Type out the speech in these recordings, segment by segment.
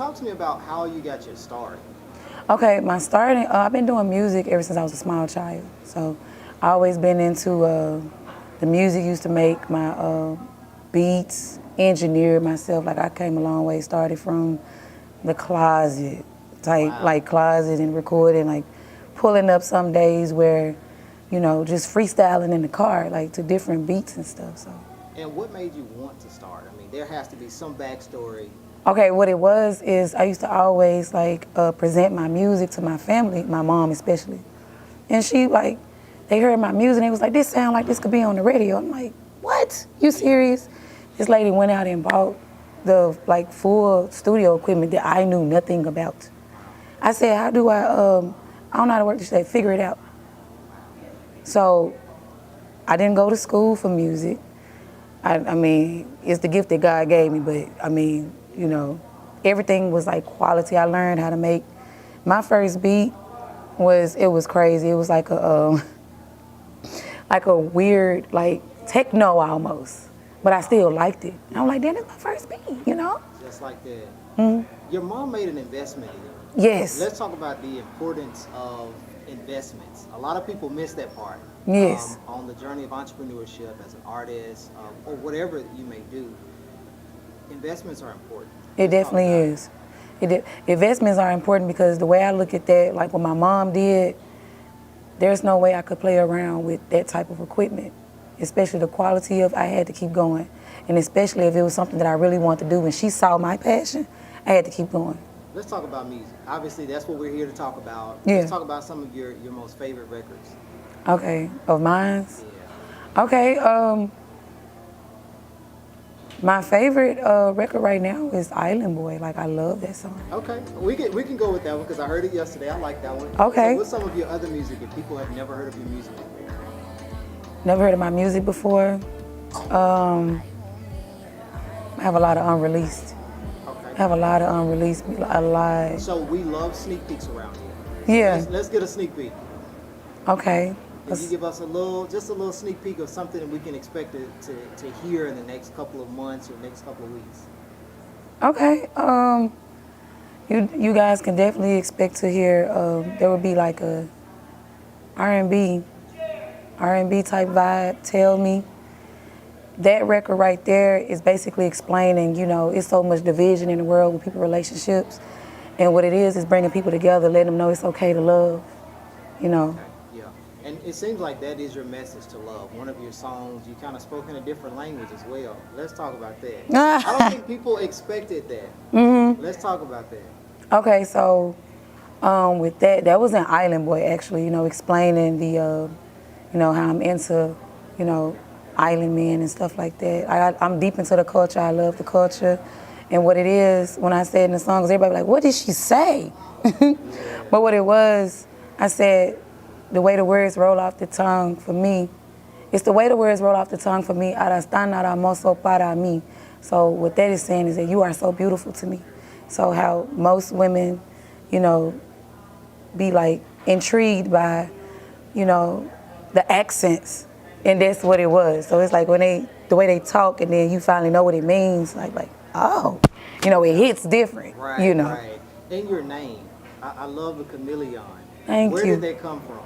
talk to me about how you got your start. Okay, my starting, I've been doing music ever since I was a small child. So I always been into the music, used to make my beats, engineer myself. Like I came a long way, started from the closet, type Wow. like closet and recording, like pulling up some days where, you know, just freestyling in the car, like to different beats and stuff, so. And what made you want to start? I mean, there has to be some backstory. Okay, what it was is I used to always like present my music to my family, my mom especially. And she like, they heard my music and they was like, this sound like this could be on the radio. I'm like, what? You serious? This lady went out and bought the like full studio equipment that I knew nothing about. I said, how do I don't know how to work this thing, figure it out. So I didn't go to school for music. I mean, it's the gift that God gave me, but I mean, you know, everything was like quality. I learned how to make, my first beat it was crazy. It was like a weird, like techno almost, but I still liked it. And I'm like, damn, that's my first beat, you know? Just like that. Mm-hmm. Your mom made an investment in you. Yes. Let's talk about the importance of investments. A lot of people miss that part. Yes. On the journey of entrepreneurship as an artist or whatever you may do, investments are important. It definitely is. Investments are important because the way I look at that, like what my mom did, there's no way I could play around with that type of equipment, especially the quality of, I had to keep going. And especially if it was something that I really wanted to do and she saw my passion, I had to keep going. Let's talk about music. Obviously, that's what we're here to talk about. Yeah. Let's talk about some of your most favorite records. Okay, of mine? Yeah. Okay, my favorite record right now is Island Boy. Like, I love that song. Okay, we can go with that one because I heard it yesterday. I like that one. Okay. So what's some of your other music if people have never heard of your music before? Never heard of my music before. I have a lot of unreleased. Okay. I have a lot of unreleased, a lot. So we love sneak peeks around here. Yeah. Let's get a sneak peek. Okay. Can you give us just a little sneak peek of something that we can expect to hear in the next couple of months or next couple of weeks? Okay. You guys can definitely expect to hear. There will be like a R&B type vibe. Tell Me. That record right there is basically explaining, you know, it's so much division in the world with people's relationships, and what it is bringing people together, letting them know it's okay to love, you know. And it seems like that is your message to love. One of your songs, you kind of spoke in a different language as well. Let's talk about that. I don't think people expected that. Mm-hmm. Let's talk about that. Okay, so with that was an Island Boy actually, you know, explaining the, you know, how I'm into, you know, island men and stuff like that. I'm deep into the culture. I love the culture. And what it is, when I said in the songs, everybody like, what did she say? But what it was, I said, the way the words roll off the tongue for me, it's the way the words roll off the tongue for me, ahora están hermoso para mí. So what that is saying is that you are so beautiful to me. So how most women, you know, be like intrigued by, you know, the accents, and that's what it was. So it's like when the way they talk and then you finally know what it means, like, oh, you know, it hits different, right, you know. Right. And your name, I love the chameleon. Thank you. Where did that come from?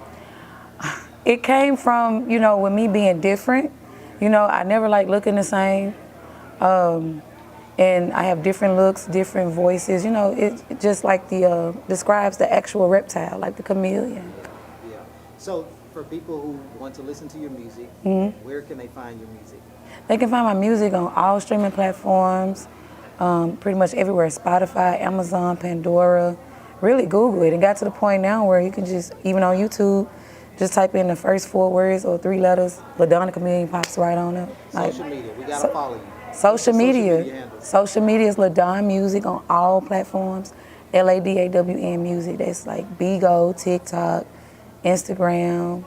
It came from, you know, with me being different. You know, I never like looking the same. And I have different looks, different voices. You know, it just like describes the actual reptile, like the chameleon. Yeah. So for people who want to listen to your music, where can they find your music? They can find my music on all streaming platforms, pretty much everywhere, Spotify, Amazon, Pandora. Really Google it. It got to the point now where you can just, even on YouTube, just type in the first 4 words or 3 letters. Ladawn The Chameleon pops right on up. Social media, we gotta follow you. Social media is Ladawn Music on all platforms. LADAWN Music. That's like Bigo, TikTok, Instagram,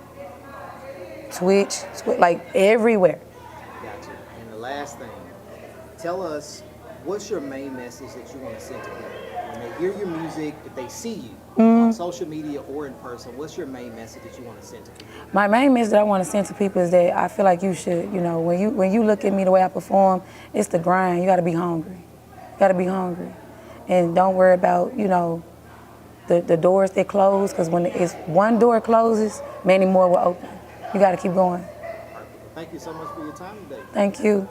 Twitch, like everywhere. Gotcha. And the last thing, tell us, what's your main message that you want to send to people? When they hear your music, if they see you on social media or in person, what's your main message that you want to send to people? My main message that I want to send to people is that I feel like you should, you know, when you look at me the way I perform, it's the grind. You got to be hungry. You got to be hungry. and don't worry about, you know, the doors that close, because when it's one door closes, many more will open. You got to keep going. Thank you so much for your time today. Thank you.